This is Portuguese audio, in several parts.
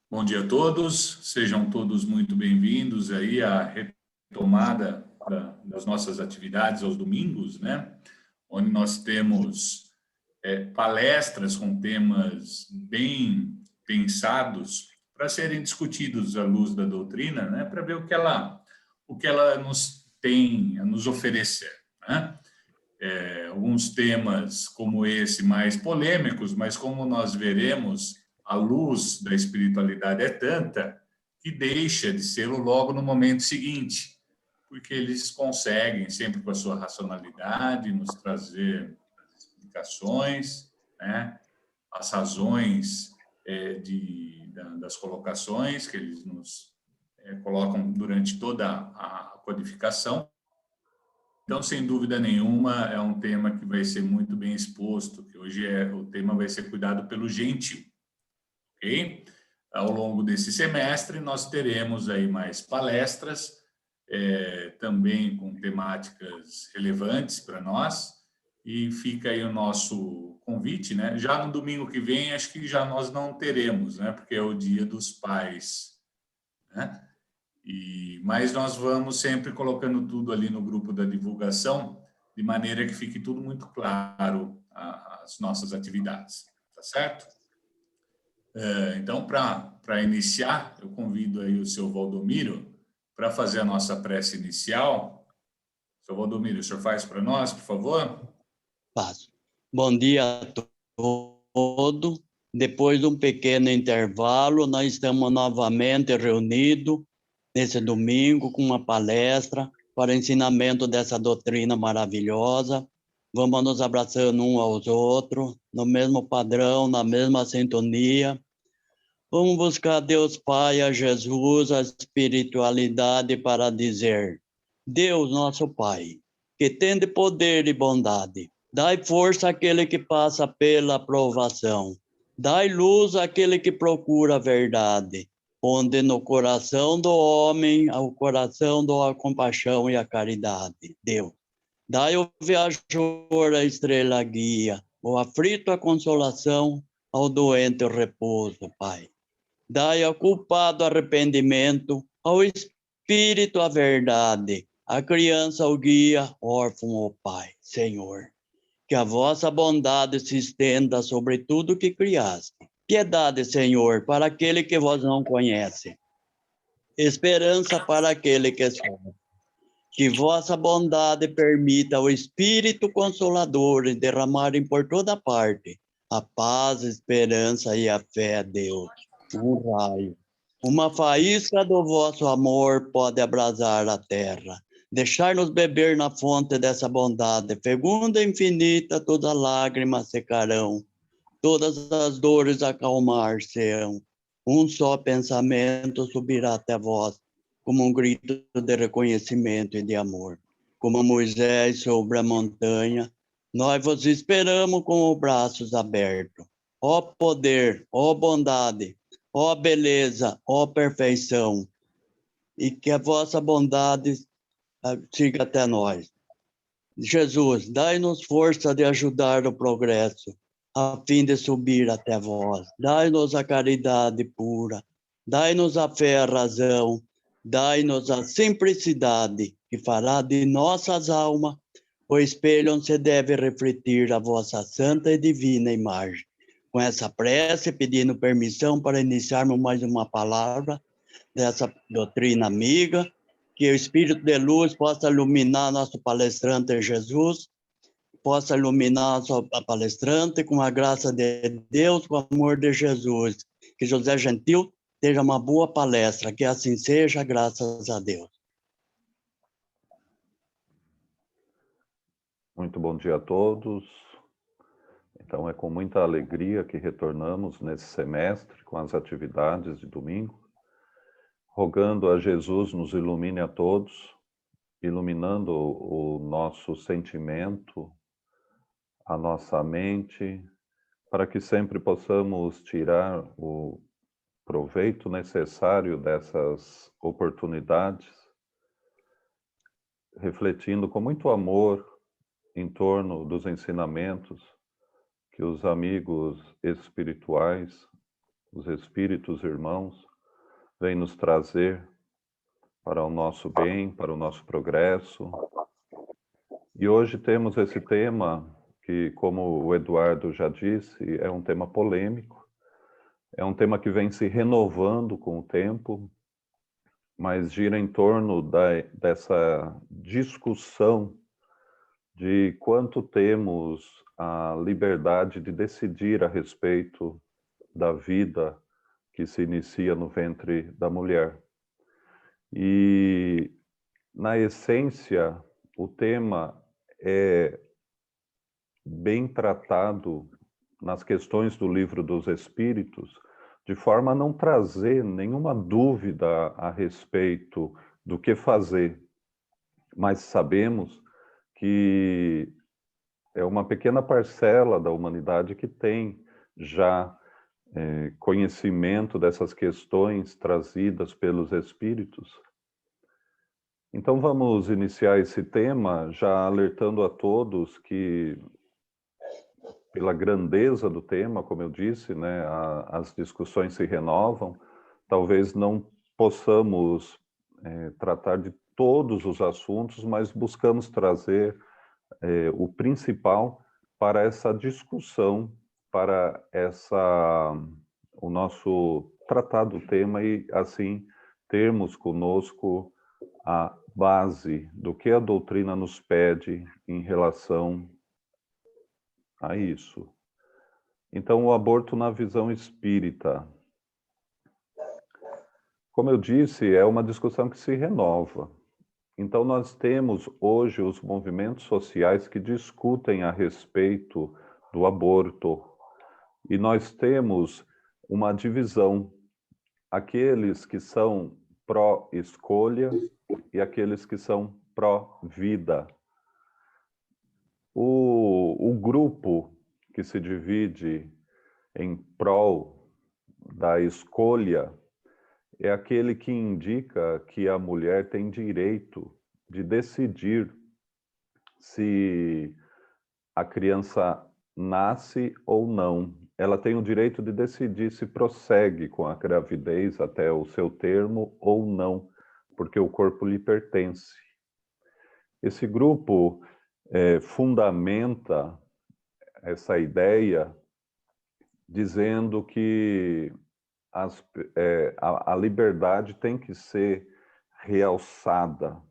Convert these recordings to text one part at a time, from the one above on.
Bom dia a todos, sejam todos muito bem-vindos aí à retomada das nossas atividades aos domingos, né? Onde nós temos palestras com temas bem pensados para serem discutidos à luz da doutrina, né? Para ver o que ela nos tem a nos oferecer, né? Alguns temas como esse mais polêmicos, mas como nós veremos, a luz da espiritualidade é tanta que deixa de ser logo no momento seguinte, porque eles conseguem, sempre com a sua racionalidade, nos trazer explicações, né? As razões das colocações que eles nos colocam durante toda a codificação. Então, sem dúvida nenhuma, é um tema que vai ser muito bem exposto, que hoje o tema vai ser cuidado pelo gentil. Ok? Ao longo desse semestre, nós teremos aí mais palestras, também com temáticas relevantes para nós, e fica aí o nosso convite, né? Já no domingo que vem, acho que já nós não teremos, né? Porque é o Dia dos Pais, né? Mas nós vamos sempre colocando tudo ali no grupo da divulgação, de maneira que fique tudo muito claro as nossas atividades, tá certo? Então, para iniciar, eu convido aí o seu Valdomiro para fazer a nossa prece inicial. Seu Valdomiro, o senhor faz para nós, por favor? Faço. Bom dia a todos. Depois de um pequeno intervalo, nós estamos novamente reunidos nesse domingo com uma palestra para o ensinamento dessa doutrina maravilhosa. Vamos nos abraçando uns aos outros, no mesmo padrão, na mesma sintonia. Vamos buscar a Deus Pai, a Jesus, a espiritualidade para dizer: Deus, nosso Pai, que tem de poder e bondade, dai força àquele que passa pela provação, dai luz àquele que procura a verdade, onde no coração do homem, ao coração a compaixão e a caridade. Deus, dai ao viajor a estrela guia, ao aflito a consolação, ao doente o repouso, Pai. Dai ao culpado arrependimento, ao espírito a verdade, à criança o guia, órfão o Pai. Senhor, que a vossa bondade se estenda sobre tudo que criaste. Piedade, Senhor, para aquele que vós não conhece. Esperança para aquele que sofre. Que vossa bondade permita ao Espírito Consolador derramarem por toda parte a paz, a esperança e a fé, Deus. Um raio, uma faísca do vosso amor pode abrasar a terra, deixar-nos beber na fonte dessa bondade, fecunda e infinita, todas lágrimas secarão, todas as dores acalmar-se-ão, um só pensamento subirá até vós, como um grito de reconhecimento e de amor. Como Moisés sobre a montanha, nós vos esperamos com os braços abertos. Ó poder, ó bondade, ó beleza, ó perfeição, e que a vossa bondade siga até nós. Jesus, dai-nos força de ajudar o progresso, a fim de subir até vós. Dai-nos a caridade pura, dai-nos a fé, a razão, dai-nos a simplicidade, que fará de nossas almas o espelho onde se deve refletir a vossa santa e divina imagem. Com essa prece, pedindo permissão para iniciarmos mais uma palavra dessa doutrina amiga, que o Espírito de Luz possa iluminar nosso palestrante Jesus, possa iluminar a palestrante com a graça de Deus, com o amor de Jesus. Que José Gentil seja uma boa palestra, que assim seja, graças a Deus. Muito bom dia a todos. Então, é com muita alegria que retornamos nesse semestre com as atividades de domingo, rogando a Jesus nos ilumine a todos, iluminando o nosso sentimento, a nossa mente, para que sempre possamos tirar o proveito necessário dessas oportunidades, refletindo com muito amor em torno dos ensinamentos que os amigos espirituais, os espíritos irmãos, vêm nos trazer para o nosso bem, para o nosso progresso. E hoje temos esse tema que, como o Eduardo já disse, é um tema polêmico, é um tema que vem se renovando com o tempo, mas gira em torno dessa discussão de quanto temos a liberdade de decidir a respeito da vida que se inicia no ventre da mulher. E, na essência, o tema é bem tratado nas questões do Livro dos Espíritos, de forma a não trazer nenhuma dúvida a respeito do que fazer. Mas sabemos que é uma pequena parcela da humanidade que tem já conhecimento dessas questões trazidas pelos Espíritos. Então vamos iniciar esse tema já alertando a todos que, pela grandeza do tema, como eu disse, né, as discussões se renovam, talvez não possamos tratar de todos os assuntos, mas buscamos trazer o principal para essa discussão, para o nosso tratar do tema e, assim, termos conosco a base do que a doutrina nos pede em relação a isso. Então, o aborto na visão espírita. Como eu disse, é uma discussão que se renova. Então, nós temos hoje os movimentos sociais que discutem a respeito do aborto. E nós temos uma divisão. Aqueles que são pró-escolha e aqueles que são pró-vida. O grupo que se divide em prol da escolha é aquele que indica que a mulher tem direito de decidir se a criança nasce ou não. Ela tem o direito de decidir se prossegue com a gravidez até o seu termo ou não, porque o corpo lhe pertence. Esse grupo fundamenta essa ideia dizendo que a liberdade tem que ser realçada.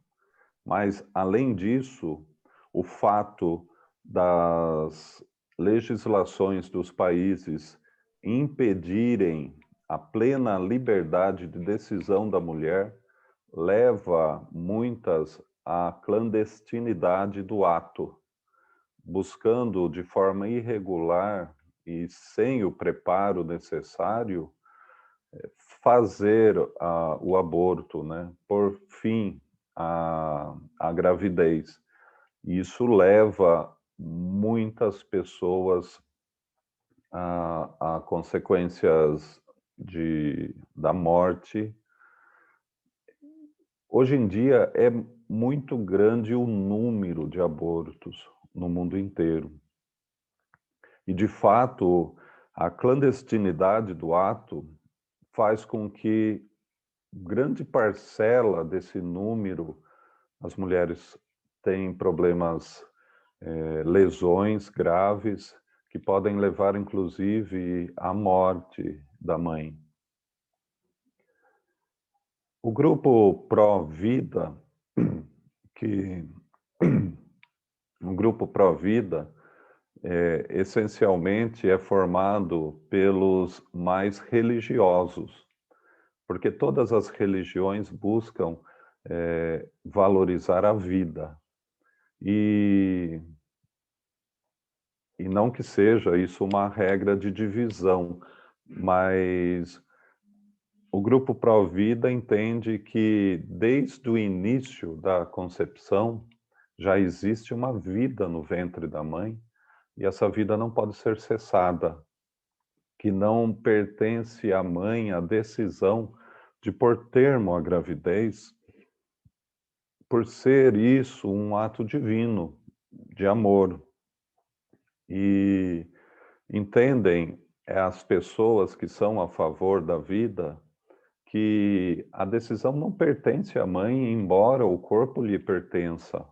Mas, além disso, o fato das legislações dos países impedirem a plena liberdade de decisão da mulher leva muitas à clandestinidade do ato, buscando de forma irregular e sem o preparo necessário fazer o aborto, né, por fim à gravidez. Isso leva muitas pessoas a consequências da morte. Hoje em dia é muito grande o número de abortos no mundo inteiro. E, de fato, a clandestinidade do ato faz com que grande parcela desse número, as mulheres têm problemas, lesões graves, que podem levar, inclusive, à morte da mãe. O grupo pró-vida, o grupo pró-vida, essencialmente é formado pelos mais religiosos, porque todas as religiões buscam valorizar a vida. E não que seja isso uma regra de divisão, mas o grupo pró-vida entende que desde o início da concepção já existe uma vida no ventre da mãe e essa vida não pode ser cessada, que não pertence à mãe a decisão de pôr termo à gravidez, por ser isso um ato divino, de amor. E entendem as pessoas que são a favor da vida que a decisão não pertence à mãe, embora o corpo lhe pertença.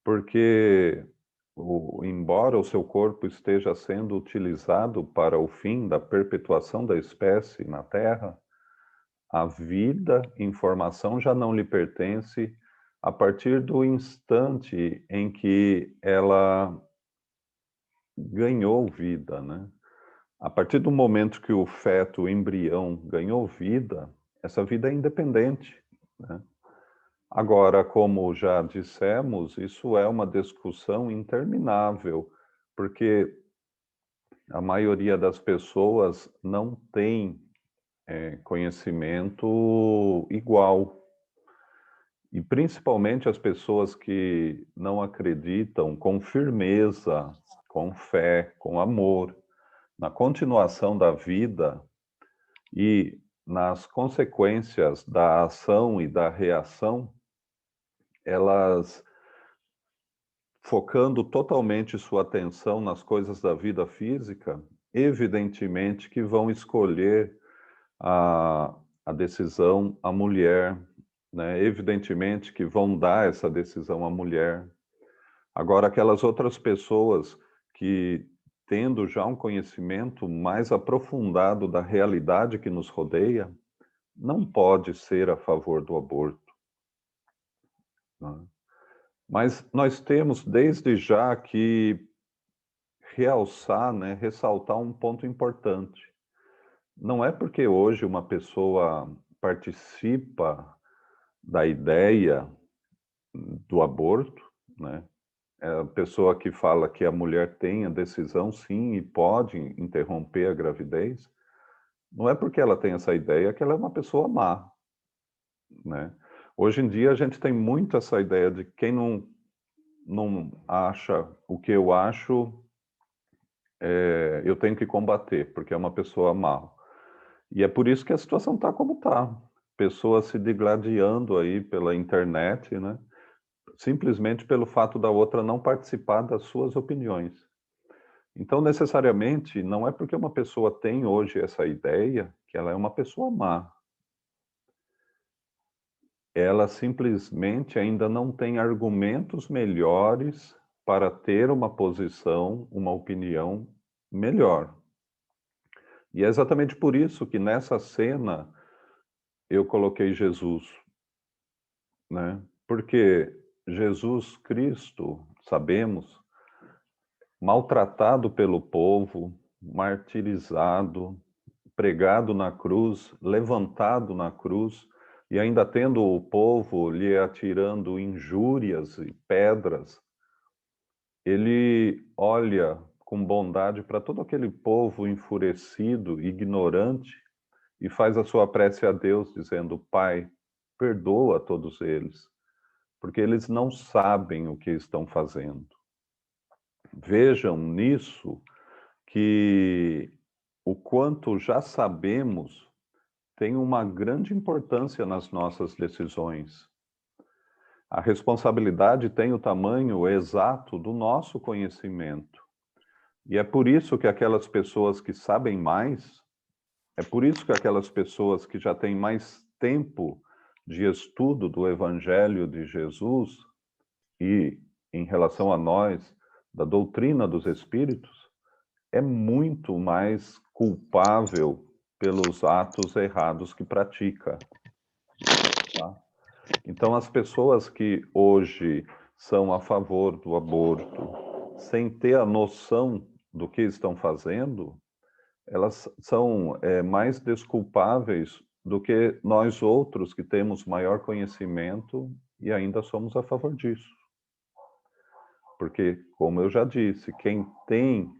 Porque, embora o seu corpo esteja sendo utilizado para o fim da perpetuação da espécie na Terra, a vida em formação já não lhe pertence a partir do instante em que ela ganhou vida, né? A partir do momento que o feto, o embrião, ganhou vida, essa vida é independente, né? Agora, como já dissemos, isso é uma discussão interminável, porque a maioria das pessoas não tem conhecimento igual. E principalmente as pessoas que não acreditam com firmeza, com fé, com amor, na continuação da vida e nas consequências da ação e da reação, elas focando totalmente sua atenção nas coisas da vida física, evidentemente que vão escolher a decisão à mulher, né? Evidentemente que vão dar essa decisão à mulher. Agora, aquelas outras pessoas que, tendo já um conhecimento mais aprofundado da realidade que nos rodeia, não pode ser a favor do aborto, né? Mas nós temos, desde já, que realçar, né, ressaltar um ponto importante. Não é porque hoje uma pessoa participa da ideia do aborto, né? É a pessoa que fala que a mulher tem a decisão, sim, e pode interromper a gravidez, não é porque ela tem essa ideia que ela é uma pessoa má, né? Hoje em dia a gente tem muito essa ideia de quem não acha o que eu acho, eu tenho que combater, porque é uma pessoa má. E é por isso que a situação está como está. Pessoas se digladiando aí pela internet, né? Simplesmente pelo fato da outra não participar das suas opiniões. Então, necessariamente, não é porque uma pessoa tem hoje essa ideia que ela é uma pessoa má. Ela simplesmente ainda não tem argumentos melhores para ter uma posição, uma opinião melhor. E é exatamente por isso que nessa cena eu coloquei Jesus, né? Porque Jesus Cristo, sabemos, maltratado pelo povo, martirizado, pregado na cruz, levantado na cruz, e ainda tendo o povo lhe atirando injúrias e pedras, ele olha com bondade para todo aquele povo enfurecido, ignorante, e faz a sua prece a Deus, dizendo: Pai, perdoa todos eles, porque eles não sabem o que estão fazendo. Vejam nisso que o quanto já sabemos tem uma grande importância nas nossas decisões. A responsabilidade tem o tamanho exato do nosso conhecimento. E é por isso que aquelas pessoas que sabem mais, é por isso que aquelas pessoas que já têm mais tempo de estudo do Evangelho de Jesus e, em relação a nós, da doutrina dos Espíritos, é muito mais culpável pelos atos errados que pratica, tá? Então, as pessoas que hoje são a favor do aborto, sem ter a noção do que estão fazendo, elas são mais desculpáveis do que nós outros que temos maior conhecimento e ainda somos a favor disso. Porque, como eu já disse, quem tem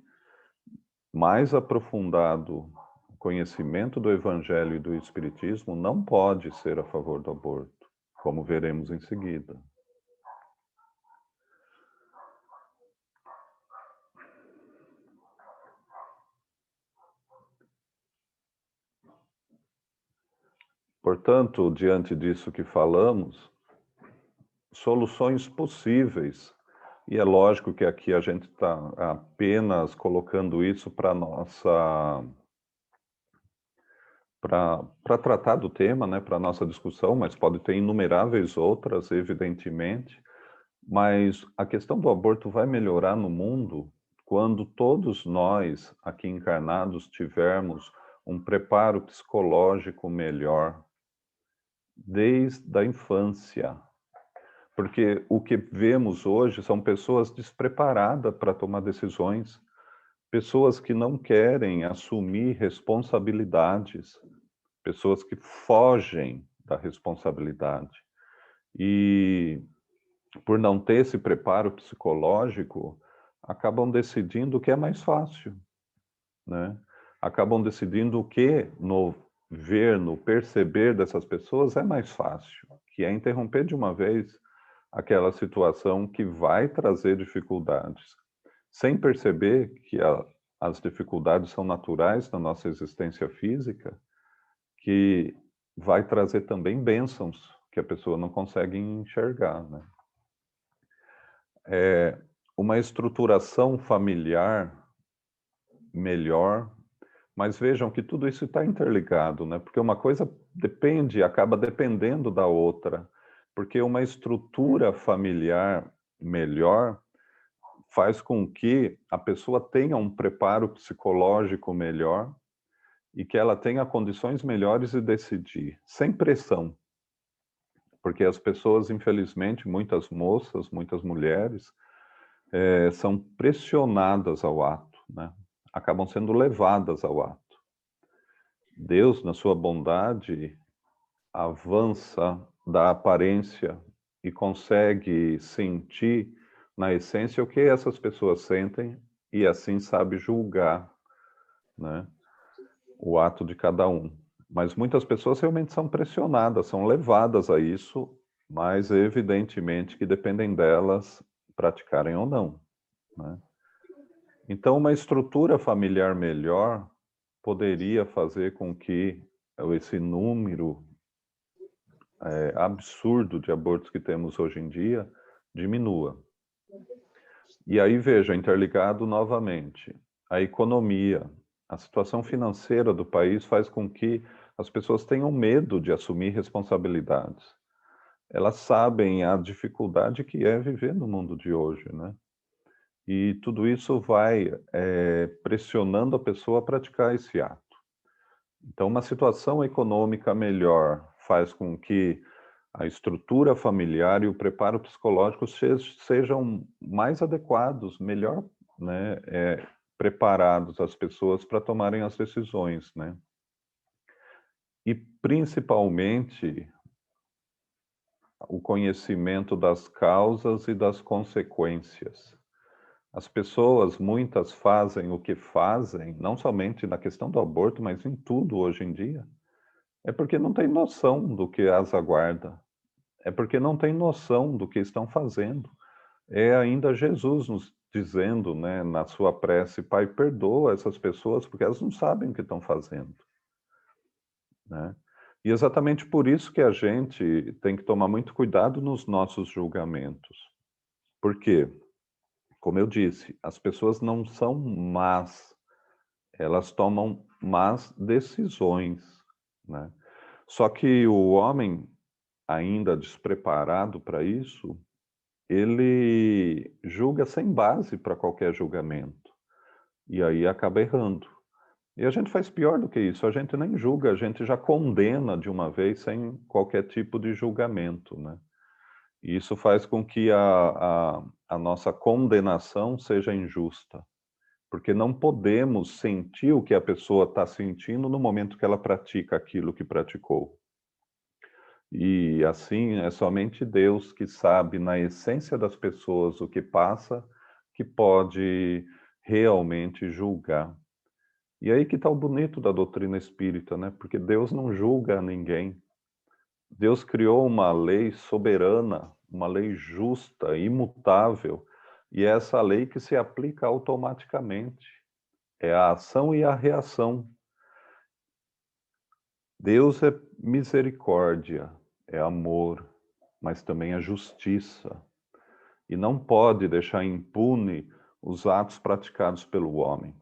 mais aprofundado conhecimento do Evangelho e do Espiritismo não pode ser a favor do aborto, como veremos em seguida. Portanto, diante disso que falamos, soluções possíveis E é lógico que aqui a gente está apenas colocando isso para tratar do tema, né, para nossa discussão, mas pode ter inumeráveis outras, evidentemente. Mas a questão do aborto vai melhorar no mundo quando todos nós, aqui encarnados, tivermos um preparo psicológico melhor desde a infância. Porque o que vemos hoje são pessoas despreparadas para tomar decisões, pessoas que não querem assumir responsabilidades, pessoas que fogem da responsabilidade. E por não ter esse preparo psicológico, acabam decidindo o que é mais fácil, né? Acabam decidindo o que no ver, no perceber dessas pessoas é mais fácil, que é interromper de uma vez aquela situação que vai trazer dificuldades, sem perceber que as dificuldades são naturais da nossa existência física, que vai trazer também bênçãos que a pessoa não consegue enxergar, né? Uma estruturação familiar melhor, mas vejam que tudo isso está interligado, né? Porque uma coisa acaba dependendo da outra, porque uma estrutura familiar melhor faz com que a pessoa tenha um preparo psicológico melhor e que ela tenha condições melhores de decidir, sem pressão. Porque as pessoas, infelizmente, muitas moças, muitas mulheres, são pressionadas ao ato, né? Acabam sendo levadas ao ato. Deus, na sua bondade, avança da aparência e consegue sentir na essência o que essas pessoas sentem e assim sabe julgar, né, o ato de cada um. Mas muitas pessoas realmente são pressionadas, são levadas a isso, mas evidentemente que dependem delas praticarem ou não, né? Então, uma estrutura familiar melhor poderia fazer com que esse número absurdo de abortos que temos hoje em dia diminua. E aí, veja, interligado novamente, a economia, a situação financeira do país faz com que as pessoas tenham medo de assumir responsabilidades. Elas sabem a dificuldade que é viver no mundo de hoje, né? E tudo isso vai pressionando a pessoa a praticar esse ato. Então, uma situação econômica melhor faz com que a estrutura familiar e o preparo psicológico sejam mais adequados, melhor, né, preparados as pessoas para tomarem as decisões, né? E, principalmente, o conhecimento das causas e das consequências. As pessoas, muitas fazem o que fazem, não somente na questão do aborto, mas em tudo hoje em dia, é porque não tem noção do que as aguarda, é porque não tem noção do que estão fazendo. É ainda Jesus nos dizendo, né, na sua prece, Pai, perdoa essas pessoas porque elas não sabem o que estão fazendo, né? E exatamente por isso que a gente tem que tomar muito cuidado nos nossos julgamentos. Por quê? Como eu disse, as pessoas não são más, elas tomam más decisões, né? Só que o homem, ainda despreparado para isso, ele julga sem base para qualquer julgamento. E aí acaba errando. E a gente faz pior do que isso, a gente nem julga, a gente já condena de uma vez sem qualquer tipo de julgamento, né? E isso faz com que a nossa condenação seja injusta, porque não podemos sentir o que a pessoa está sentindo no momento que ela pratica aquilo que praticou. E assim, é somente Deus que sabe, na essência das pessoas, o que passa, que pode realmente julgar. E aí que está o bonito da doutrina espírita, né? Porque Deus não julga ninguém. Deus criou uma lei soberana, uma lei justa, imutável, e é essa lei que se aplica automaticamente. É a ação e a reação. Deus é misericórdia, é amor, mas também é justiça. e não pode deixar impune os atos praticados pelo homem.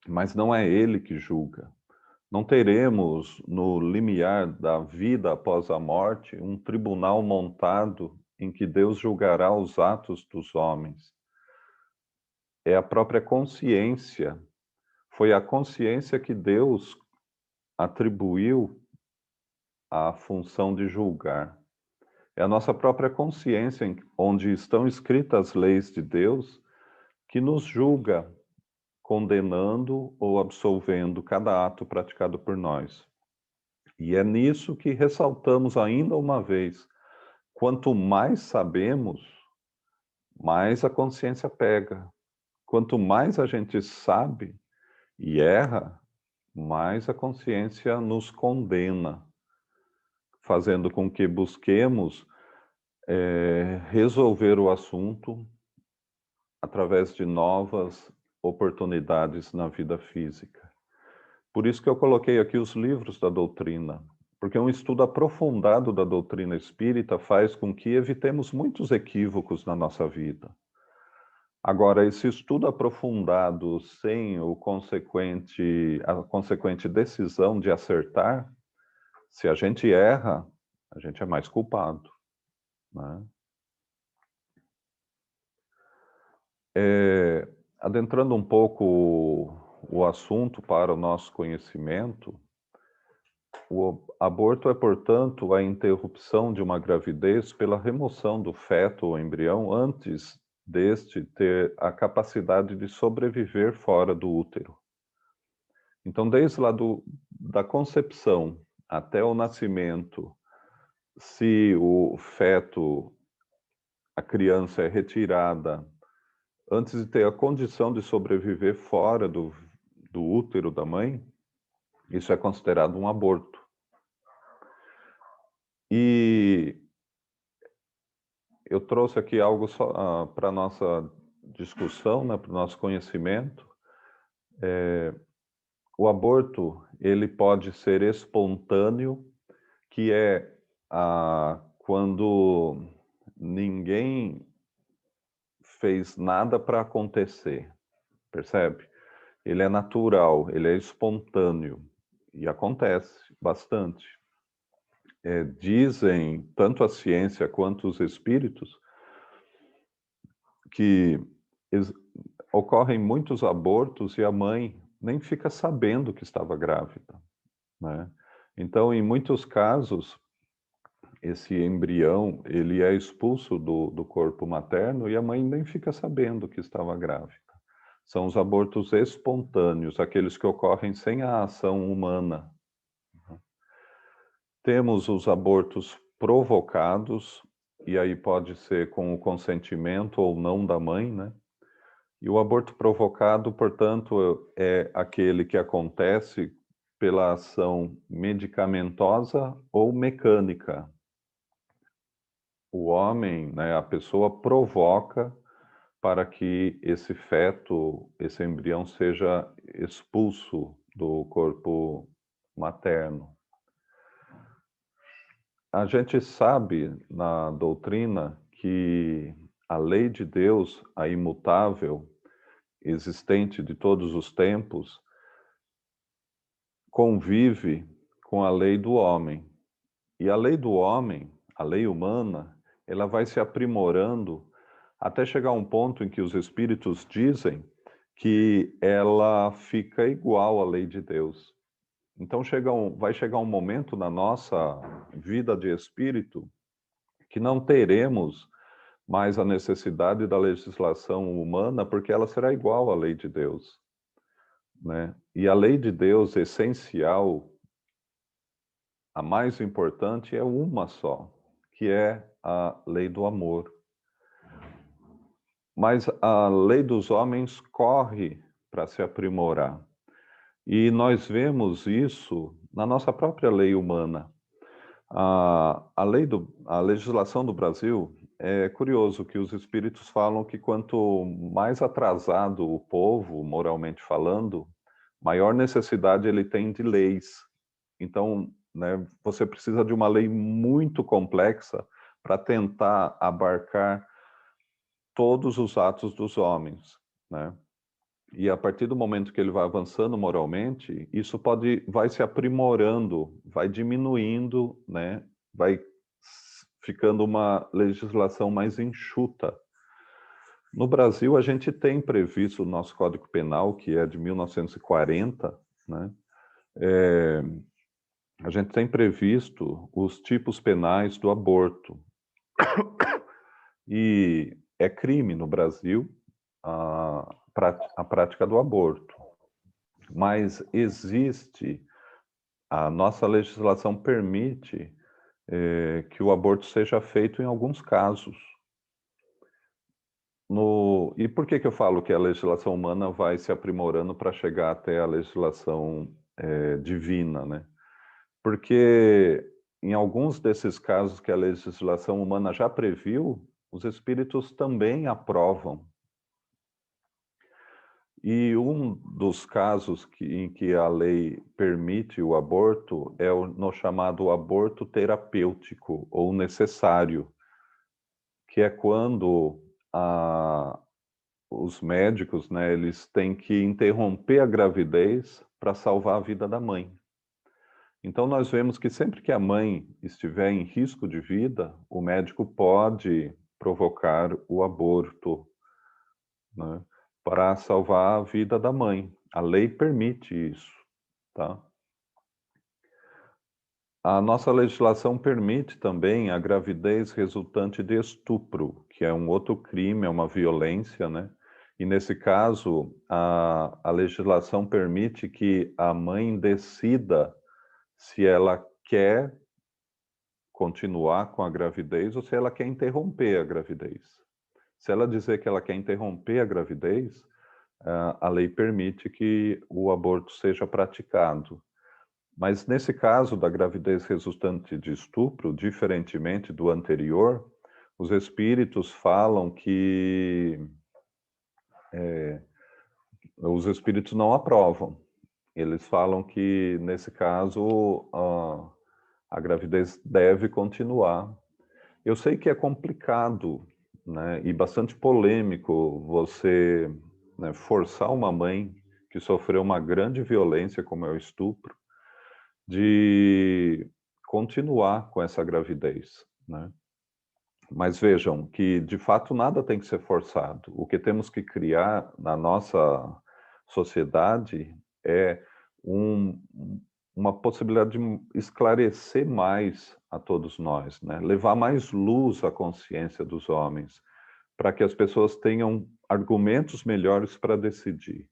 Mas não é ele que julga. Não teremos, no limiar da vida após a morte, um tribunal montado em que Deus julgará os atos dos homens. É a própria consciência. Foi a consciência que Deus atribuiu a função de julgar. É a nossa própria consciência, onde estão escritas as leis de Deus, que nos julga, condenando ou absolvendo cada ato praticado por nós. E é nisso que ressaltamos ainda uma vez: quanto mais sabemos, mais a consciência pega. Quanto mais a gente sabe e erra, mais a consciência nos condena, fazendo com que busquemos resolver o assunto através de novas oportunidades na vida física. Por isso que eu coloquei aqui os livros da doutrina, porque um estudo aprofundado da doutrina espírita faz com que evitemos muitos equívocos na nossa vida. Agora, esse estudo aprofundado sem a consequente decisão de acertar, se a gente erra, a gente é mais culpado, né? Adentrando um pouco o assunto para o nosso conhecimento, o aborto é, portanto, a interrupção de uma gravidez pela remoção do feto ou embrião antes deste ter a capacidade de sobreviver fora do útero. Então, desde lá da concepção até o nascimento, se o feto, a criança é retirada antes de ter a condição de sobreviver fora do útero da mãe, isso é considerado um aborto. E eu trouxe aqui algo para a nossa discussão, né, para o nosso conhecimento. O aborto, ele pode ser espontâneo, que é quando ninguém fez nada para acontecer, percebe? Ele é natural, ele é espontâneo e acontece bastante. Dizem tanto a ciência quanto os espíritos que ocorrem muitos abortos e a mãe nem fica sabendo que estava grávida, né? Então, em muitos casos, esse embrião, ele é expulso do corpo materno e a mãe nem fica sabendo que estava grávida. São os abortos espontâneos, aqueles que ocorrem sem a ação humana. Temos os abortos provocados, e aí pode ser com o consentimento ou não da mãe, né? E o aborto provocado, portanto, é aquele que acontece pela ação medicamentosa ou mecânica. O homem, né, a pessoa provoca para que esse feto, esse embrião seja expulso do corpo materno. A gente sabe na doutrina que a lei de Deus, a imutável, existente de todos os tempos, convive com a lei do homem. E a lei do homem, a lei humana, ela vai se aprimorando até chegar a um ponto em que os espíritos dizem que ela fica igual à lei de Deus. Então vai chegar um momento na nossa vida de espírito que não teremos mais a necessidade da legislação humana, porque ela será igual à lei de Deus, né? E a lei de Deus essencial, a mais importante, é uma só, que é a lei do amor. Mas a lei dos homens corre para se aprimorar. E nós vemos isso na nossa própria lei humana. A legislação do Brasil, é curioso que os espíritos falam que quanto mais atrasado o povo, moralmente falando, maior necessidade ele tem de leis. Então, né, você precisa de uma lei muito complexa para tentar abarcar todos os atos dos homens, né? E a partir do momento que ele vai avançando moralmente, isso vai se aprimorando, vai diminuindo, né? Vai ficando uma legislação mais enxuta. No Brasil, a gente tem previsto o nosso Código Penal, que é de 1940, né? A gente tem previsto os tipos penais do aborto. E é crime no Brasil a prática do aborto. Mas a nossa legislação permite que o aborto seja feito em alguns casos. E por que eu falo que a legislação humana vai se aprimorando para chegar até a legislação divina, né? Porque em alguns desses casos que a legislação humana já previu, os espíritos também aprovam. E um dos casos em que a lei permite o aborto é no chamado aborto terapêutico ou necessário, que é quando os médicos, né, eles têm que interromper a gravidez para salvar a vida da mãe. Então, nós vemos que sempre que a mãe estiver em risco de vida, o médico pode provocar o aborto, né, para salvar a vida da mãe. A lei permite isso, tá? A nossa legislação permite também a gravidez resultante de estupro, que é um outro crime, é uma violência, né? E nesse caso, a legislação permite que a mãe decida se ela quer continuar com a gravidez ou se ela quer interromper a gravidez. Se ela dizer que ela quer interromper a gravidez, a lei permite que o aborto seja praticado. Mas nesse caso da gravidez resultante de estupro, diferentemente do anterior, os espíritos falam que os espíritos não aprovam. Eles falam que, nesse caso, a gravidez deve continuar. Eu sei que é complicado, né, e bastante polêmico você, né, forçar uma mãe que sofreu uma grande violência, como é o estupro, de continuar com essa gravidez, né? Mas vejam que, de fato, nada tem que ser forçado. O que temos que criar na nossa sociedade é uma possibilidade de esclarecer mais a todos nós, né? Levar mais luz à consciência dos homens, para que as pessoas tenham argumentos melhores para decidir,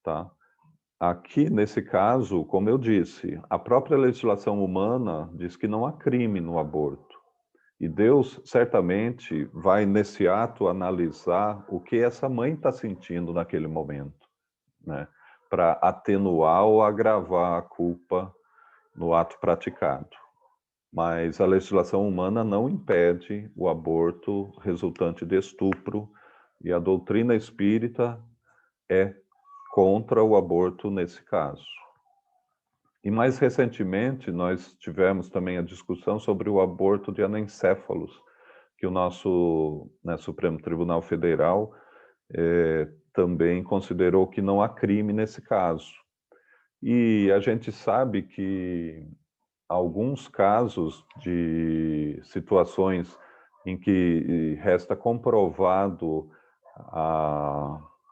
tá? Aqui, nesse caso, como eu disse, a própria legislação humana diz que não há crime no aborto. E Deus certamente vai, nesse ato, analisar o que essa mãe está sentindo naquele momento, né? Para atenuar ou agravar a culpa no ato praticado. Mas a legislação humana não impede o aborto resultante de estupro, e a doutrina espírita é contra o aborto nesse caso. E mais recentemente, nós tivemos também a discussão sobre o aborto de anencéfalos, que o nosso, né, Supremo Tribunal Federal também considerou que não há crime nesse caso. E a gente sabe que alguns casos de situações em que resta comprovado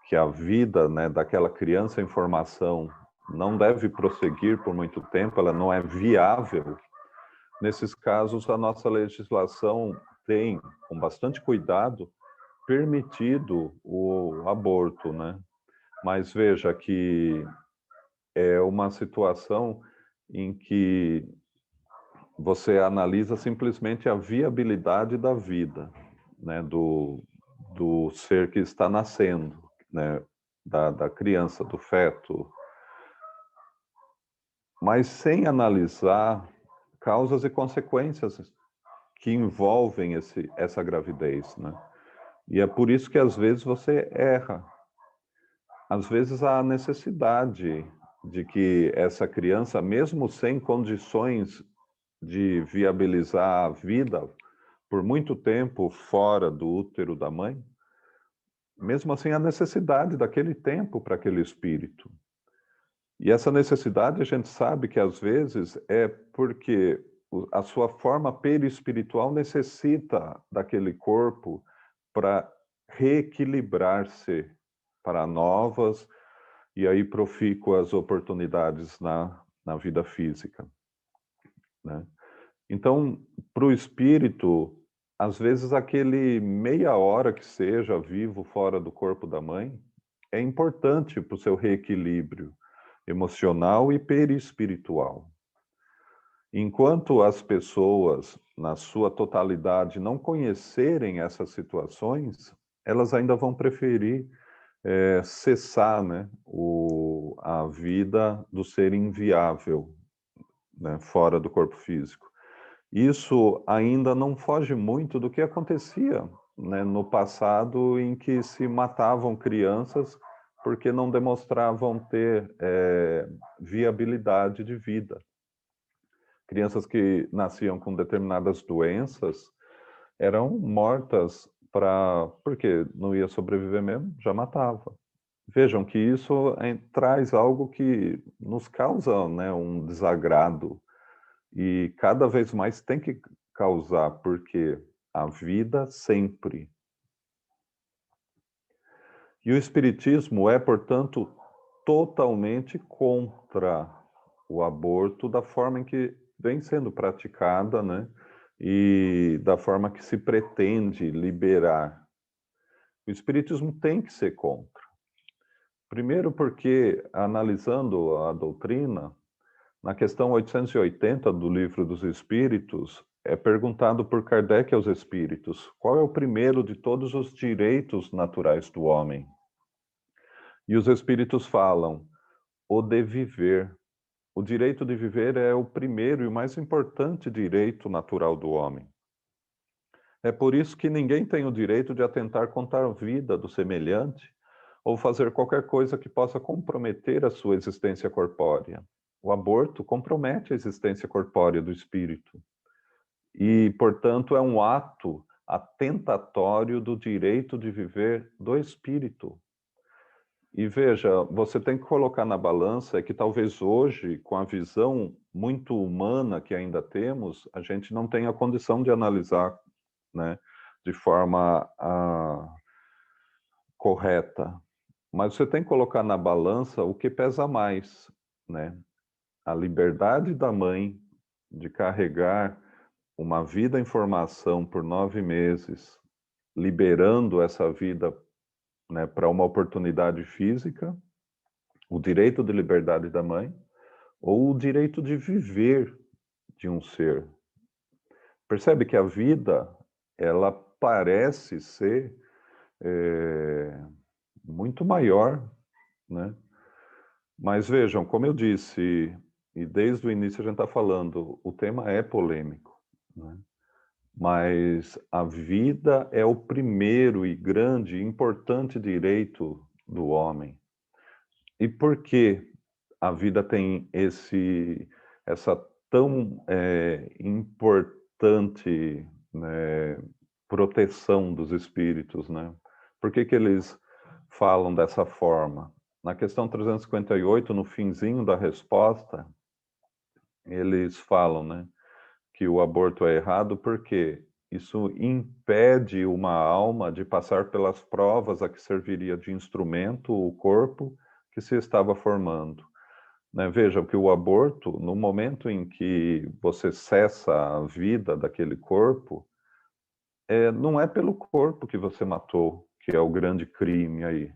que a vida, né, daquela criança em formação não deve prosseguir por muito tempo, ela não é viável. Nesses casos, a nossa legislação tem, com bastante cuidado, permitido o aborto, né? Mas veja que é uma situação em que você analisa simplesmente a viabilidade da vida, né, do ser que está nascendo, né, da criança, do feto, mas sem analisar causas e consequências que envolvem essa gravidez, né? E é por isso que às vezes você erra. Às vezes há necessidade de que essa criança, mesmo sem condições de viabilizar a vida por muito tempo fora do útero da mãe, mesmo assim, a necessidade daquele tempo para aquele espírito. E essa necessidade, a gente sabe que às vezes é porque a sua forma perispiritual necessita daquele corpo para reequilibrar-se para novas e aí profícuas oportunidades na vida física, né? Então, para o espírito, às vezes aquele meia hora que seja vivo fora do corpo da mãe é importante para o seu reequilíbrio emocional e perispiritual. Enquanto as pessoas, na sua totalidade, não conhecerem essas situações, elas ainda vão preferir cessar, né, a vida do ser inviável, né, fora do corpo físico. Isso ainda não foge muito do que acontecia, né, no passado, em que se matavam crianças porque não demonstravam ter viabilidade de vida. Crianças que nasciam com determinadas doenças eram mortas porque não ia sobreviver mesmo, já matava. Vejam que isso traz algo que nos causa, né, um desagrado. E cada vez mais tem que causar, porque a vida sempre. E o Espiritismo é, portanto, totalmente contra o aborto da forma em que vem sendo praticada, né? E da forma que se pretende liberar. O Espiritismo tem que ser contra. Primeiro porque, analisando a doutrina, na questão 880 do Livro dos Espíritos, é perguntado por Kardec aos espíritos: qual é o primeiro de todos os direitos naturais do homem? E os espíritos falam: o de viver. O direito de viver é o primeiro e o mais importante direito natural do homem. É por isso que ninguém tem o direito de atentar contra a vida do semelhante ou fazer qualquer coisa que possa comprometer a sua existência corpórea. O aborto compromete a existência corpórea do espírito e, portanto, é um ato atentatório do direito de viver do espírito. E veja, você tem que colocar na balança que talvez hoje, com a visão muito humana que ainda temos, a gente não tenha condição de analisar, né, de forma correta. Mas você tem que colocar na balança o que pesa mais, né? A liberdade da mãe de carregar uma vida em formação por 9 meses, liberando essa vida, né, para uma oportunidade física, o direito de liberdade da mãe, ou o direito de viver de um ser. Percebe que a vida, ela parece ser muito maior, né? Mas vejam, como eu disse, e desde o início a gente está falando, o tema é polêmico, né? Mas a vida é o primeiro e grande e importante direito do homem. E por que a vida tem essa tão importante, né, proteção dos espíritos, né? Por que eles falam dessa forma? Na questão 358, no finzinho da resposta, eles falam, né, que o aborto é errado porque isso impede uma alma de passar pelas provas a que serviria de instrumento o corpo que se estava formando. Né? Vejam que o aborto, no momento em que você cessa a vida daquele corpo, não é pelo corpo que você matou, que é o grande crime aí,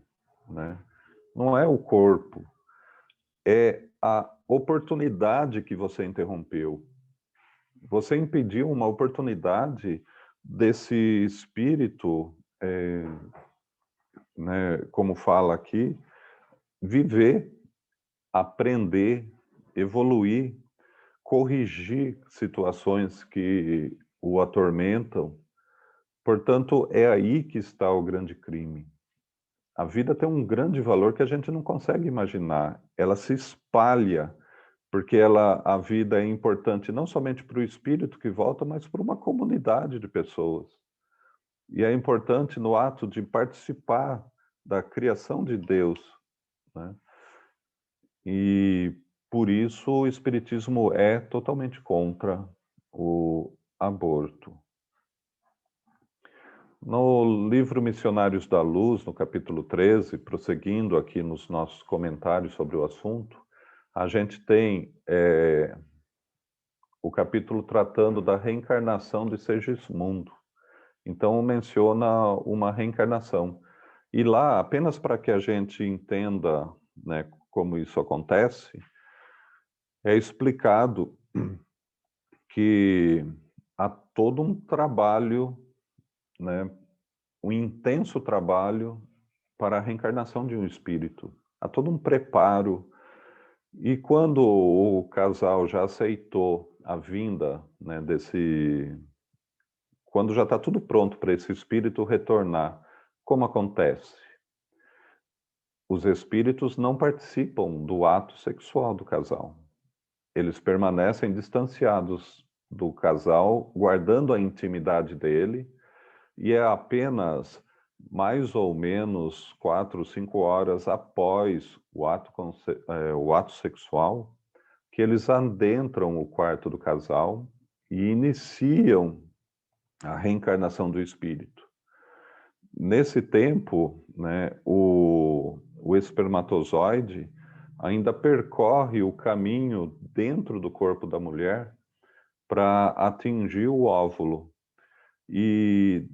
né? Não é o corpo, é a oportunidade que você interrompeu. Você impediu uma oportunidade desse espírito, né, como fala aqui, viver, aprender, evoluir, corrigir situações que o atormentam. Portanto, é aí que está o grande crime. A vida tem um grande valor que a gente não consegue imaginar. Ela se espalha, porque a vida é importante não somente para o espírito que volta, mas para uma comunidade de pessoas. E é importante no ato de participar da criação de Deus, né? E por isso o Espiritismo é totalmente contra o aborto. No livro Missionários da Luz, no capítulo 13, prosseguindo aqui nos nossos comentários sobre o assunto, a gente tem o capítulo tratando da reencarnação de Segismundo. Então menciona uma reencarnação. E lá, apenas para que a gente entenda, né, como isso acontece, é explicado que há todo um trabalho, né, um intenso trabalho para a reencarnação de um espírito. Há todo um preparo. E quando o casal já aceitou a vinda, né, quando já está tudo pronto para esse espírito retornar, como acontece? Os espíritos não participam do ato sexual do casal. Eles permanecem distanciados do casal, guardando a intimidade dele, e é apenas mais ou menos 4, 5 horas após o ato sexual que eles adentram o quarto do casal e iniciam a reencarnação do espírito. Nesse tempo, né, o espermatozoide ainda percorre o caminho dentro do corpo da mulher para atingir o óvulo. E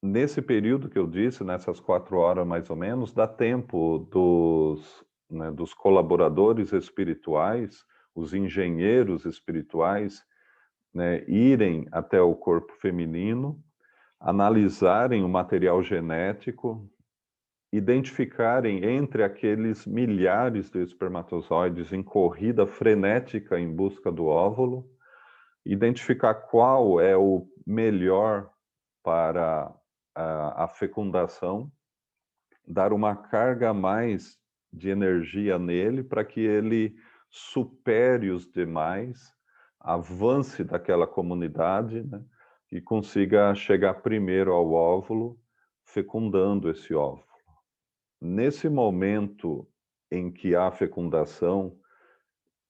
nesse período que eu disse, nessas 4 horas mais ou menos, dá tempo dos colaboradores espirituais, os engenheiros espirituais, né, irem até o corpo feminino, analisarem o material genético, identificarem entre aqueles milhares de espermatozoides em corrida frenética em busca do óvulo, identificar qual é o melhor para a fecundação, dar uma carga a mais de energia nele para que ele supere os demais, avance daquela comunidade, né, e consiga chegar primeiro ao óvulo, fecundando esse óvulo. Nesse momento em que há fecundação,